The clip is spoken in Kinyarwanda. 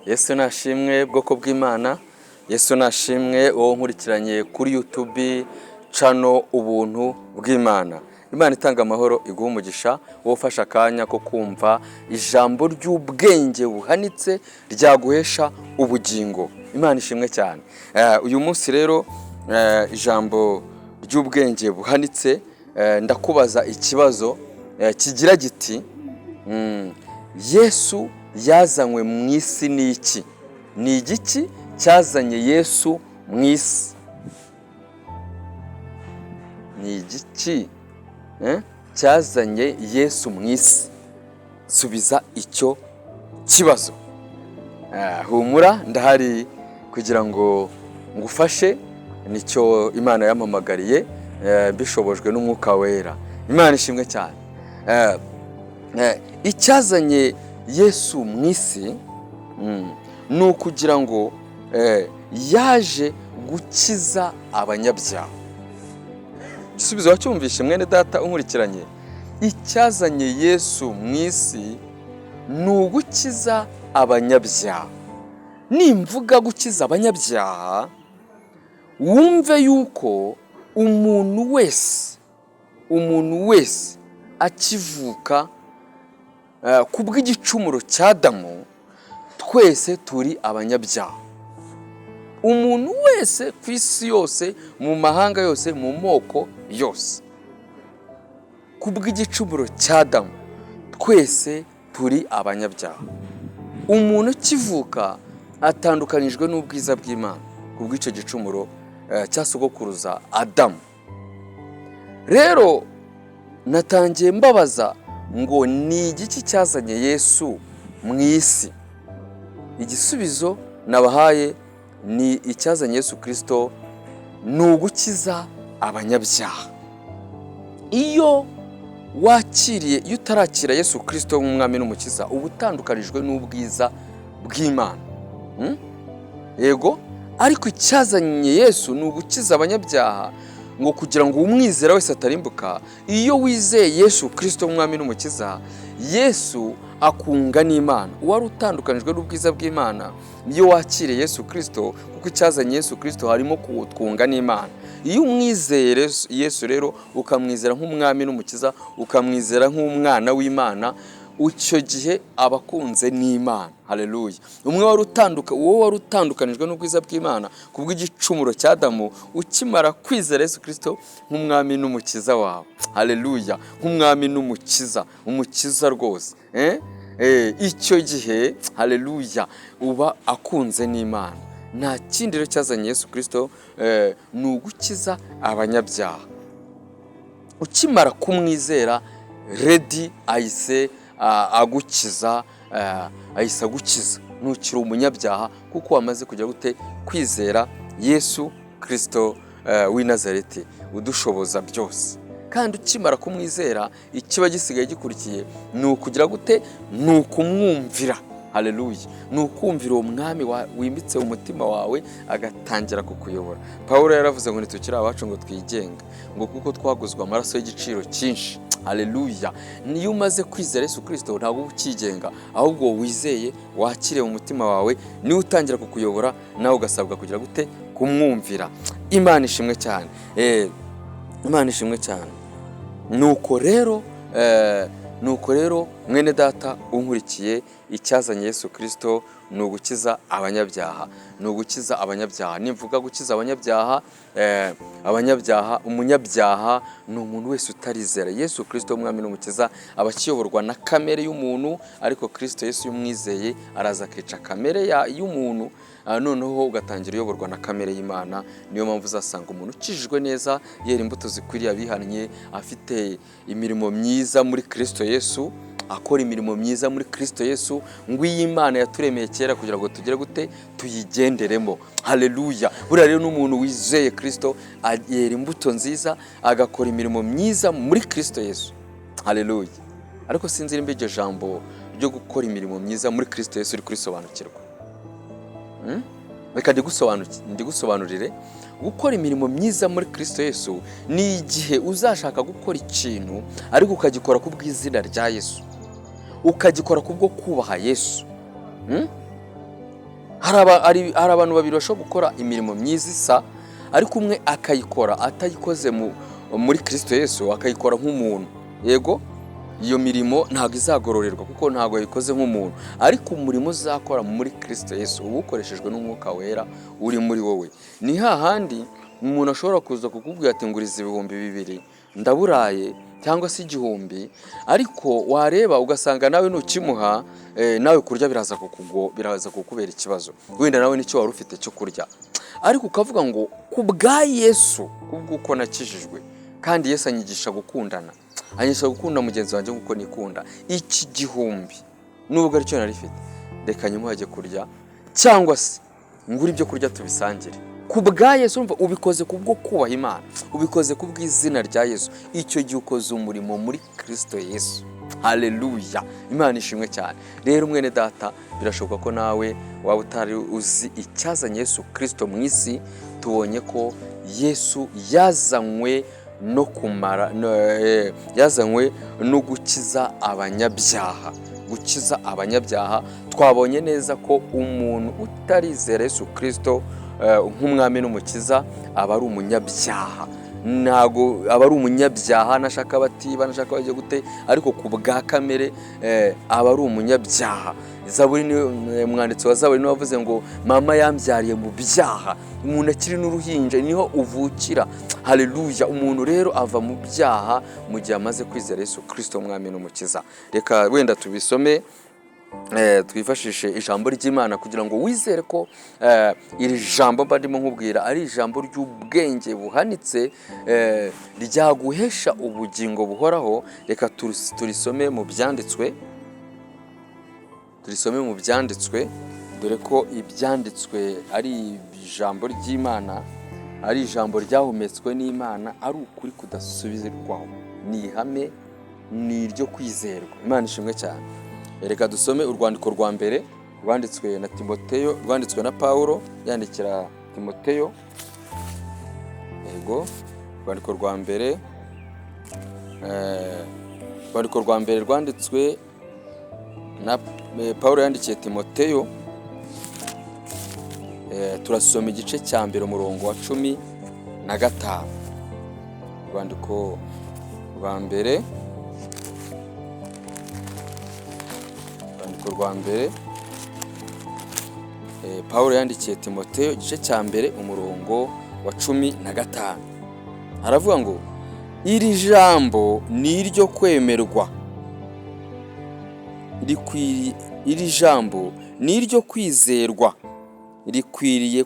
Yesu nashimwe bwoko bw'Imana. Yesu nashimwe uwo nkurikiranye kuri YouTube channel ubuntu bw'Imana. Imana itanga amahoro iguha umugisha wo ufasha akanya ko kumva ijambo ry'ubwenge buhanitse ryaguhesha ubugingo. Imana ishimwe cyane. Uyu munsi rero ijambo ry'ubwenge buhanitse ndakubaza ikibazo kigira giti Yesu yazanywe mu isi ni iki? Ni igiki cyazanye Yesu mu isi? Ni igiki cyazanye Yesu mu isi? Subiza icyo kibazo. Humura ndahari kugira ngo ngufashe, nicyo Imana yampamagariye bishobojwe n'Umwuka Wera. Imana ishimwe cyane. Icyazanye Yesu mu isi ni ukugira ngo yaje gukiza abanyabyaha. Igisubizo wacyumvishe mwene data unkurikiranye? Icyazanye Yesu mu isi ni ugukiza abanyabyaha. Nimvuga gukiza abanyabyaha, wumve yuko umuntu wese akivuka kubw'igicumuro cya Adamu, twese turi abanyabyaha. Umuntu wese ku isi yose, mu mahanga yose, mu moko yose, kubw'igicumuro cya Adamu twese turi abanyabyaha. Umuntu ukivuka atandukanijwe n'ubwiza bw'Imana kubw'icyo gicumuro cya sogokuruza Adamu. Rero natangiye mbabaza ngo ni igiki cyazanye Yesu mu isi? Igisubizo nabahaye ni icyazanye Yesu Kristo ni ugukiza abanyabyaha. Iyo utarakira Yesu Kristo nk'umwami n'umukiza, uba utandukanijwe n'ubwiza bw'Imana. Yego, ariko icyazanye Yesu ni ugukiza abanyabyaha, ngo kugira ngo umwizera wese atarimbuka. Iyo wizeye Yesu Kristo nk'umwami n'umukiza, Yesu akunga n'Imana. Uwari utandukanijwe n'ubwiza bw'Imana niyo wakiriye Yesu Kristo, kuko icyazanye Yesu Kristo harimo kuwutwunga n'Imana. Iyo umwizeye Yesu rero, ukamwizera nk'umwami n'umukiza, ukamwizera nk'umwana w'Imana, icyo gihe abakunze n'Imana. Haleluya. Uwo wari utandukanijwe n'ubwiza bw'Imana kubw'igicumuro cya Adamu, ukimara kwizera Yesu Kristo nk'umwami n'umukiza wawe. Haleluya. Nk'umwami n'umukiza, umukiza rwose. Icyo gihe, haleluya, uba akunze n'Imana. Nta kindi rero cyazanye Yesu Kristo ni ugukiza abanyabyaha. Ukimara kumwizera, ready ahise agukiza, ntukiri umunyabyaha, kuko wamaze kujya gute kwizera Yesu Kristo w'i Nazareti udushoboza byose. Kandi ukimara kumwizera, ikiba gisigaye gikurikiye ni ukugira gute? Ni ukumwumvira. Haleluya. Ni ukumvira uwo mwami wimbitse umutima wawe, agatangira kukuyobora. Pawulo yaravuze ngo ntitukiri abacu ngo twigenga, ngo kuko twaguzwe amaraso y'igiciro cyinshi. Haleluya. Niyo umaze kwizera Yesu Kristo, ntabwo uba ukigenga, ahubwo wizeye, wakire mu mutima wawe, niwe utangira kukuyobora, nawe ugasabwa kugira gute? Kumwumvira. Imana ishimwe cyane. Imana ishimwe cyane. Nuko rero mwene data unkurikiye, icyazanye Yesu Kristo ni ugukiza abanyabyaha. Ni ugukiza abanyabyaha. Nimvuga gukiza abanyabyaha, umunyabyaha ni umuntu wese utarizera Yesu Kristo umwami n'umukiza, aba akiyoborwa na kamere y'umuntu, ariko Kristo Yesu yumwizeye araza akica kamere y'umuntu, noneho ugatangira uyoborwa na kamere y'Imana. Niyo mpamvu uzasanga umuntu ukijijwe neza, yera imbuto zikwiriye abihannye, afite imirimo myiza muri Kristo Yesu, akora imirimo myiza muri Kristo Yesu, ngo Imana yaturemeye kera kugira ngo tugere gute? Tuyigenderemo. Haleluya. Buriya rero n'umuntu wizeye Kristo yera imbuto nziza, agakora imirimo myiza muri Kristo Yesu. Haleluya. Ariko sinzi nimba iryo jambo ryo gukora imirimo myiza muri Kristo Yesu uri kurisobanukirwa. Reka ndigusobanurire. Gukora imirimo myiza muri Kristo Yesu ni igihe uzashaka gukora ikintu ariko ukagikora ku bw'izina rya Yesu, ukagikora kubwo kubaha Yesu. hari abantu babiri bashobora gukora imirimo myiza isa, ariko umwe akayikora atayikoze muri Kristo Yesu, akayikora nk'umuntu. Yego, iyo mirimo ntabwo izagororerwa kuko ntabwo yayikoze nk'umuntu, ariko umurimo uzakora muri Kristo Yesu uba ukoreshejwe n'Umwuka Wera uri muri wowe. Ni hahandi umuntu ashobora kuza kukubwira ati nguriza 2,000 ndaburaye cyangwa se 1,000, ariko wareba ugasanga nawe nukimuha nawe kurya biraza kukubera ikibazo. Wenda nawe nicyo wari ufite cyo kurya, ariko ukavuga ngo kubwa Yesu, kubw'uko nakijijwe, kandi Yesu anyigisha gukundana, anyisha gukunda mugenzi wanjye kuko nikunda, iki 1,000 nubwo ari cyo narifite, reka nyimuhage kurya cyangwa se ngura ibyo kurya tubisangire. Kubwa Yesu umva ubikoze kubwo kubaha Imana, ubikoze kubw'izina rya Yesu, icyo gihe ukoze umurimo muri Kristo Yesu. Haleluya, Imana ishimwe cyane. Rero mwene data, birashoboka ko nawe waba utari uzi icyazanye Yesu Kristo mu isi. Tubonye ko Yesu yazanywe no kumara yazanywe no gukiza abanyabyaha, gukiza abanyabyaha. Twabonye neza ko umuntu utarizera Yesu Kristo nk'umwami n'umukiza aba ari umunyabyaha. Nago aba ari umunyabyaha, nashaka batiba, nashaka baje gute, ariko ku bwa kamere aba ari umunyabyaha. Zaburi ni mwanditsi wa Zaburi wavuze ngo mama yambyariye mu byaha. Umuntu akiri n'uruhinja niho uvukira. Haleluya. Umuntu rero ava mu byaha mu gihe amaze kwizera Yesu Kristo umwami n'umukiza. Reka wenda tubisome, twifashishe ijambo ry'Imana kugira ngo wizere ko iri jambo ndimo nkubwira ari ijambo ry'ubwenge buhanitse, ryaguhesha ubugingo buhoraho. Reka turisome mu byanditswe, dore ko ibyanditswe ari ijambo ry'Imana, ari ijambo ryahumetswe n'Imana, ari ukuri kudasubizwaho, ni ihame, ni iryo kwizerwa. Imana ishimwe cyane. Reka dusome urwandiko rwa mbere rwanditswe na Timoteyo, rwanditswe na Paulo yandikira Timoteyo. Yego, urwandiko rwa mbere rwanditswe na Paulo yandikiye Timoteyo. Turasoma igice cya mbere umurongo wa 15. Urwandiko rwa mbere Paulo yandikiye Timoteyo, igice cya mbere umurongo wa 15. Aravuga ngo iri jambo ni iryo kwemerwa, iri jambo ni iryo kwizerwa, rikwiriye